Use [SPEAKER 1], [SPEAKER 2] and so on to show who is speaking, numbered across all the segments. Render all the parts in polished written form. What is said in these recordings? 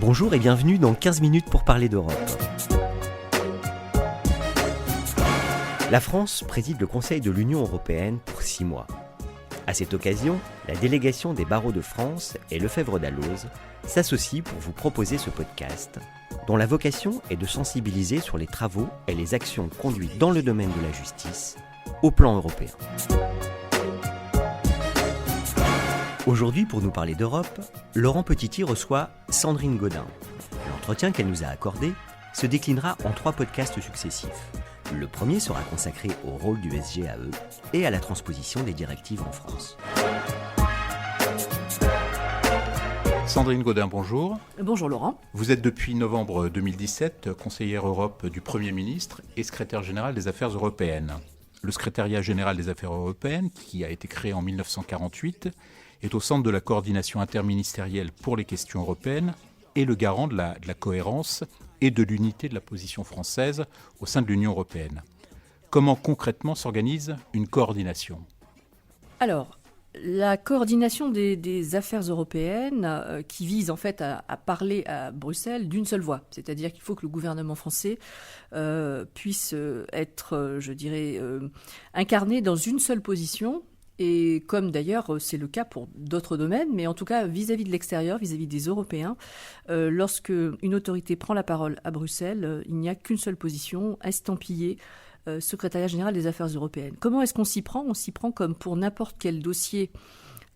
[SPEAKER 1] Bonjour et bienvenue dans 15 minutes pour parler d'Europe. La France préside le Conseil de l'Union européenne pour 6 mois. À cette occasion, la délégation des barreaux de France et Lefebvre d'Alloz s'associe pour vous proposer ce podcast, dont la vocation est de sensibiliser sur les travaux et les actions conduites dans le domaine de la justice au plan européen. Aujourd'hui, pour nous parler d'Europe, Laurent Petiti reçoit Sandrine Gaudin. L'entretien qu'elle nous a accordé se déclinera en 3 podcasts successifs. Le premier sera consacré au rôle du SGAE et à la transposition des directives en France.
[SPEAKER 2] Sandrine Gaudin, bonjour.
[SPEAKER 3] Bonjour Laurent.
[SPEAKER 2] Vous êtes depuis novembre 2017 conseillère Europe du Premier ministre et secrétaire général des Affaires européennes. Le secrétariat général des Affaires européennes, qui a été créé en 1948, est au centre de la coordination interministérielle pour les questions européennes et le garant de la cohérence et de l'unité de la position française au sein de l'Union européenne. Comment concrètement s'organise une coordination ?
[SPEAKER 3] Alors, la coordination des affaires européennes qui vise en fait à parler à Bruxelles d'une seule voix. C'est-à-dire qu'il faut que le gouvernement français puisse être, incarné dans une seule position. Et comme d'ailleurs c'est le cas pour d'autres domaines, mais en tout cas vis-à-vis de l'extérieur, vis-à-vis des Européens, lorsque une autorité prend la parole à Bruxelles, il n'y a qu'une seule position, estampillée secrétariat général des affaires européennes. Comment est-ce qu'on s'y prend ? On s'y prend comme pour n'importe quel dossier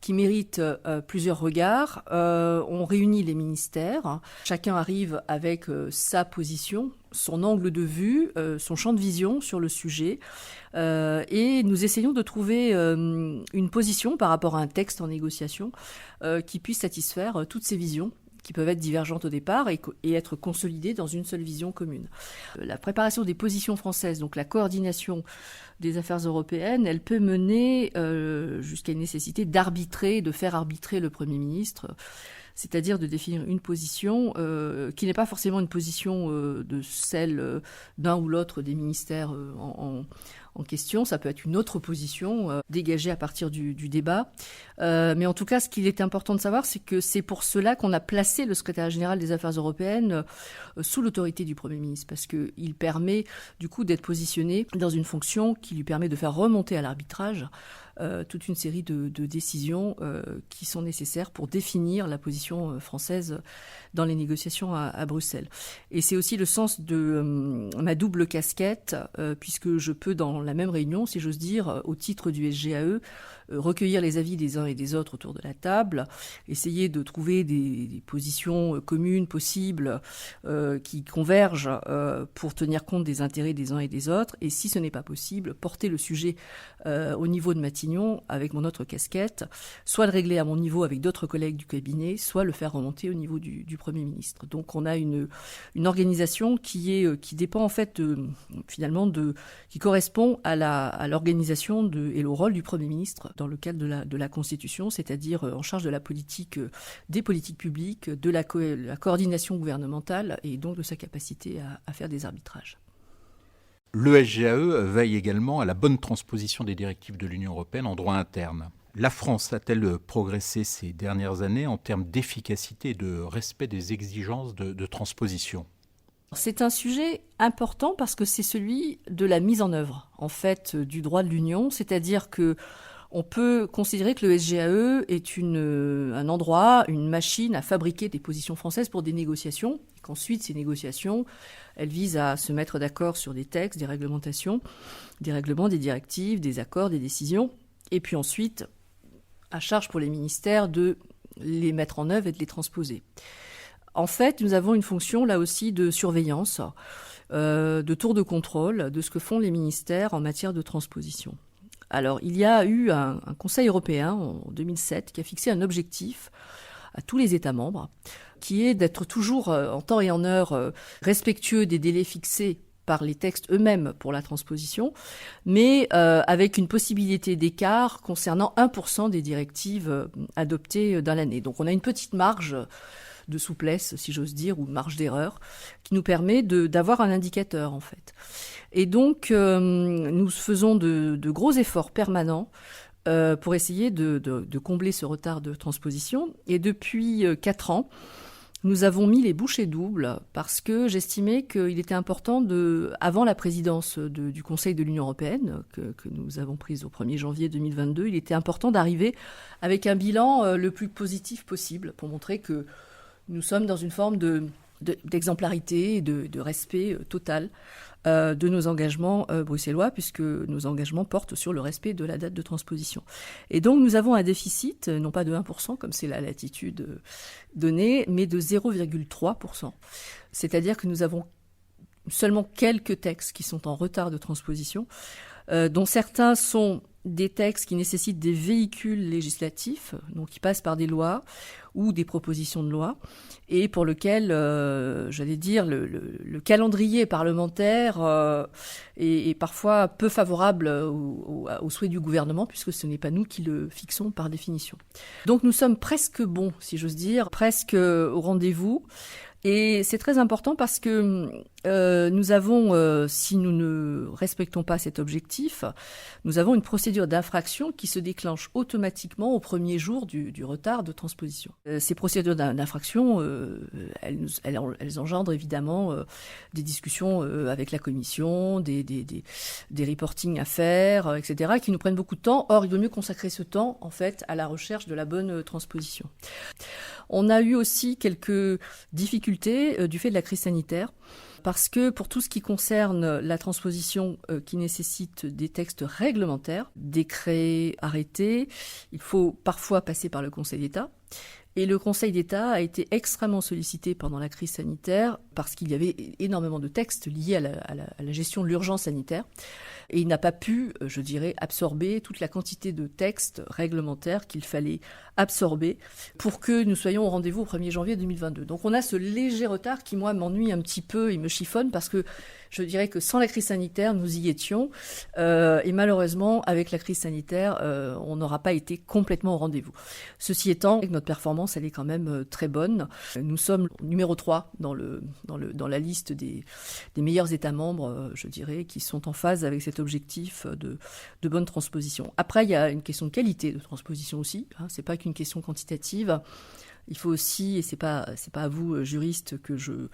[SPEAKER 3] qui mérite plusieurs regards. On réunit les ministères, chacun arrive avec sa position, son angle de vue, son champ de vision sur le sujet, et nous essayons de trouver une position par rapport à un texte en négociation qui puisse satisfaire toutes ces visions qui peuvent être divergentes au départ et être consolidées dans une seule vision commune. La préparation des positions françaises, donc la coordination des affaires européennes, elle peut mener jusqu'à une nécessité d'arbitrer, de faire arbitrer le Premier ministre, c'est-à-dire de définir une position qui n'est pas forcément une position de celle d'un ou l'autre des ministères en question. Ça peut être une autre position dégagée à partir du débat. Mais en tout cas, ce qu'il est important de savoir, c'est que c'est pour cela qu'on a placé le secrétaire général des Affaires européennes sous l'autorité du Premier ministre, parce qu'il permet du coup d'être positionné dans une fonction qui lui permet de faire remonter à l'arbitrage toute une série de décisions qui sont nécessaires pour définir la position française dans les négociations à Bruxelles. Et c'est aussi le sens de ma double casquette, puisque je peux, dans la même réunion, si j'ose dire, au titre du SGAE, recueillir les avis des uns et des autres autour de la table, essayer de trouver des positions communes possibles qui convergent pour tenir compte des intérêts des uns et des autres, et si ce n'est pas possible, porter le sujet au niveau de Matignon avec mon autre casquette, soit le régler à mon niveau avec d'autres collègues du cabinet, soit le faire remonter au niveau du Premier ministre. Donc on a une organisation qui dépend en fait qui correspond à l'organisation et au rôle du Premier ministre dans le cadre de la Constitution, c'est-à-dire en charge de la politique, des politiques publiques, de la coordination gouvernementale et donc de sa capacité à faire des arbitrages.
[SPEAKER 2] Le SGAE veille également à la bonne transposition des directives de l'Union européenne en droit interne. La France a-t-elle progressé ces dernières années en termes d'efficacité et de respect des exigences de transposition ?
[SPEAKER 3] C'est un sujet important parce que c'est celui de la mise en œuvre en fait du droit de l'Union, c'est-à-dire que on peut considérer que le SGAE est un endroit, une machine à fabriquer des positions françaises pour des négociations, et qu'ensuite ces négociations, elles visent à se mettre d'accord sur des textes, des réglementations, des règlements, des directives, des accords, des décisions, et puis ensuite, à charge pour les ministères de les mettre en œuvre et de les transposer. En fait, nous avons une fonction là aussi de surveillance, de tour de contrôle de ce que font les ministères en matière de transposition. Alors, il y a eu un Conseil européen en 2007 qui a fixé un objectif à tous les États membres, qui est d'être toujours en temps et en heure respectueux des délais fixés par les textes eux-mêmes pour la transposition, mais avec une possibilité d'écart concernant 1% des directives adoptées dans l'année. Donc on a une petite marge de souplesse, si j'ose dire, ou marge d'erreur, qui nous permet d'avoir un indicateur, en fait. Et donc, nous faisons de gros efforts permanents pour essayer de combler ce retard de transposition. Et depuis 4 ans, nous avons mis les bouchées doubles parce que j'estimais qu'il était important, avant la présidence du Conseil de l'Union européenne, que nous avons prise au 1er janvier 2022, il était important d'arriver avec un bilan le plus positif possible pour montrer que nous sommes dans une forme d'exemplarité et de respect total de nos engagements bruxellois, puisque nos engagements portent sur le respect de la date de transposition. Et donc nous avons un déficit, non pas de 1%, comme c'est la latitude donnée, mais de 0,3%. C'est-à-dire que nous avons seulement quelques textes qui sont en retard de transposition, dont certains sont des textes qui nécessitent des véhicules législatifs, donc qui passent par des lois ou des propositions de loi, et pour lequel, j'allais dire, le calendrier parlementaire est parfois peu favorable aux souhaits du gouvernement, puisque ce n'est pas nous qui le fixons par définition. Donc nous sommes presque bons, si j'ose dire, presque au rendez-vous. Et c'est très important parce que nous avons, si nous ne respectons pas cet objectif, nous avons une procédure d'infraction qui se déclenche automatiquement au premier jour du retard de transposition. Ces procédures d'infraction, elles engendrent évidemment des discussions avec la Commission, des reportings à faire, etc., qui nous prennent beaucoup de temps. Or, il vaut mieux consacrer ce temps, en fait, à la recherche de la bonne transposition. On a eu aussi quelques difficultés du fait de la crise sanitaire, parce que pour tout ce qui concerne la transposition qui nécessite des textes réglementaires, décrets, arrêtés, il faut parfois passer par le Conseil d'État. Et le Conseil d'État a été extrêmement sollicité pendant la crise sanitaire parce qu'il y avait énormément de textes liés à la gestion de l'urgence sanitaire. Et il n'a pas pu, je dirais, absorber toute la quantité de textes réglementaires qu'il fallait absorber pour que nous soyons au rendez-vous au 1er janvier 2022. Donc on a ce léger retard qui, moi, m'ennuie un petit peu et me chiffonne parce que je dirais que sans la crise sanitaire, nous y étions. Et malheureusement, avec la crise sanitaire, on n'aura pas été complètement au rendez-vous. Ceci étant, notre performance, elle est quand même très bonne. Nous sommes numéro 3 dans la liste des meilleurs États membres, je dirais, qui sont en phase avec cet objectif de bonne transposition. Après, il y a une question de qualité de transposition aussi. C'est pas qu'une question quantitative. Il faut aussi, et c'est pas à vous, juristes, que je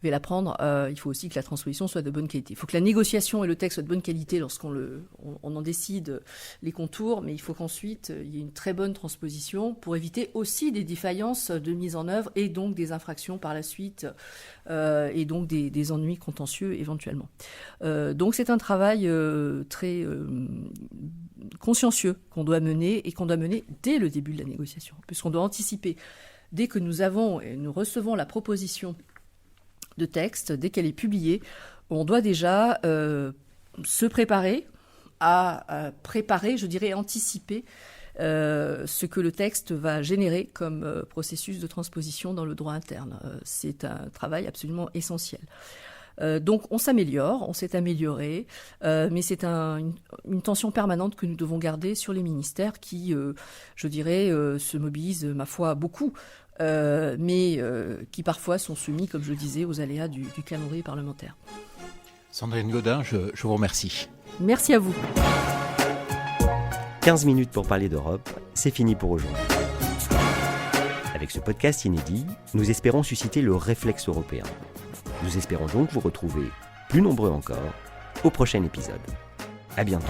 [SPEAKER 3] vais l'apprendre, il faut aussi que la transposition soit de bonne qualité. Il faut que la négociation et le texte soient de bonne qualité lorsqu'on en décide les contours, mais il faut qu'ensuite il y ait une très bonne transposition pour éviter aussi des défaillances de mise en œuvre et donc des infractions par la suite et donc des ennuis contentieux éventuellement. Donc c'est un travail très consciencieux qu'on doit mener et qu'on doit mener dès le début de la négociation, puisqu'on doit anticiper dès que nous recevons la proposition de texte, dès qu'elle est publiée, on doit déjà se préparer à préparer, je dirais anticiper ce que le texte va générer comme processus de transposition dans le droit interne. C'est un travail absolument essentiel. Donc on s'améliore, on s'est amélioré, mais c'est une tension permanente que nous devons garder sur les ministères qui, je dirais, se mobilisent, ma foi, beaucoup, mais qui parfois sont soumis, comme je le disais, aux aléas du calendrier parlementaire.
[SPEAKER 2] Sandrine Gaudin, je vous remercie.
[SPEAKER 3] Merci à vous.
[SPEAKER 1] 15 minutes pour parler d'Europe, c'est fini pour aujourd'hui. Avec ce podcast inédit, nous espérons susciter le réflexe européen. Nous espérons donc vous retrouver, plus nombreux encore, au prochain épisode. À bientôt.